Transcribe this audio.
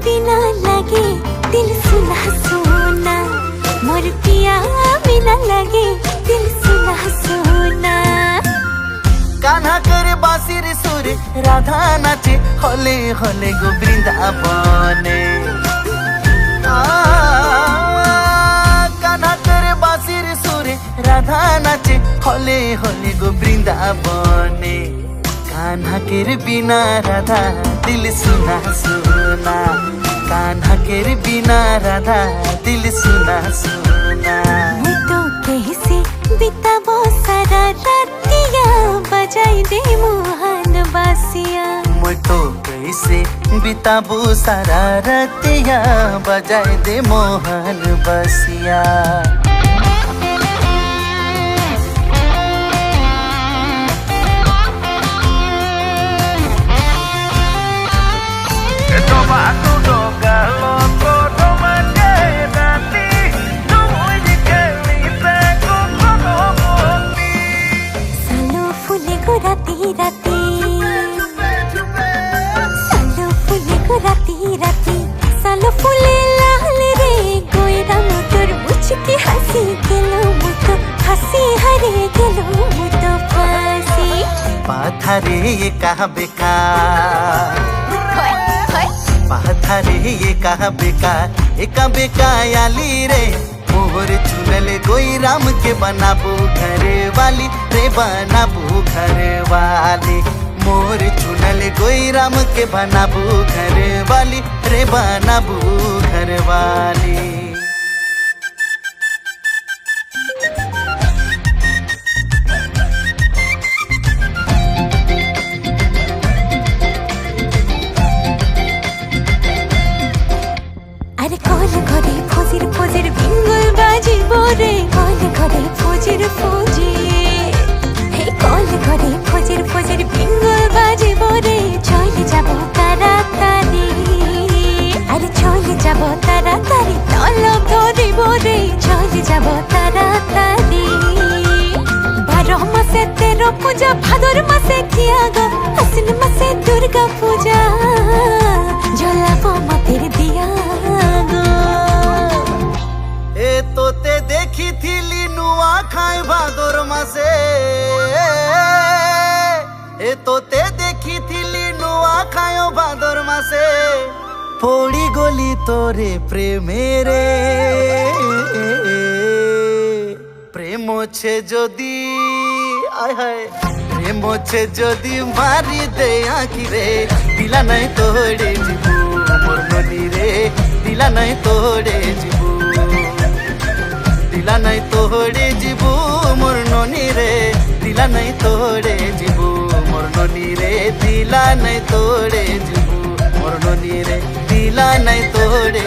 बिना लगे दिल सुना सोना, मोर पिया बिना लगे दिल सुना सोना। कान्हा करे बांसुरी सुर राधा नाचे हले हले गो बृंदाबने। कान्हा करे बांसुरी सुर राधा नाचे हले हले गो बृंदाबने। कान्हा के बिना राधा दिल सुना सुना, कान्हा के बिना राधा दिल सुना सुना। मैं तो कैसे बिताबो सारा रातिया बजाई दे मोहन बासिया। मैं तो कैसे बिताबू सारा रातिया बजाए दे मोहन बसिया। राती राती सालो फुले को राती राती, सालो फुले लाल रे गोइरा मोटर मुझकी हंसी गेलो मुतो हंसी हरे गेलो मुतो फांसी। पाथारे ये कहा बेकार, पाथारे ये कहा बेकार, एका बेकायाली रे। मोहर चुनल गोई राम के बनाबू घर वाली रे, बनाबू घर वाली। मोर चुनल गोई राम के बनाबू घर वाली रे, बनाबू घर वाली। अरे कॉल करे फौजिर फौजिर बिंगल बाजी बोरे, कॉल करे फौजिर फौजिर, हे कॉल करे फौजिर फौजिर बिंगल बाजी बोरे। चले जाबो तारातारी, अरे चले जाबो तारातारी, तलब धरी बोरे चले जाबो तारातारी। 12 मासे 13 पूजा, भादर मासे किया गो, आसिन मासे दुर्गा पूजा, जलाबो मातेर दिया गो। ए तोते देखी थी नुआ खाए भादर मासे, ए तोते देखी थी नुआ खायो भादर मासे। पोड़ी गोली तोरे प्रेमेरे, प्रेम छे जदि आय हाय, प्रेम छे जदि मारी दे आखी रे, दिला नहीं तोड़े जीबू मोर ननी रे, दिला नहीं तोड़े जीबू, दिला नहीं तोड़े जीबू मोर ननी रे, दिला नहीं तोड़े जीबू मोर ननी रे, दिला नहीं तोड़े जीबू मोर ननी रे, दिला नहीं तोड़े।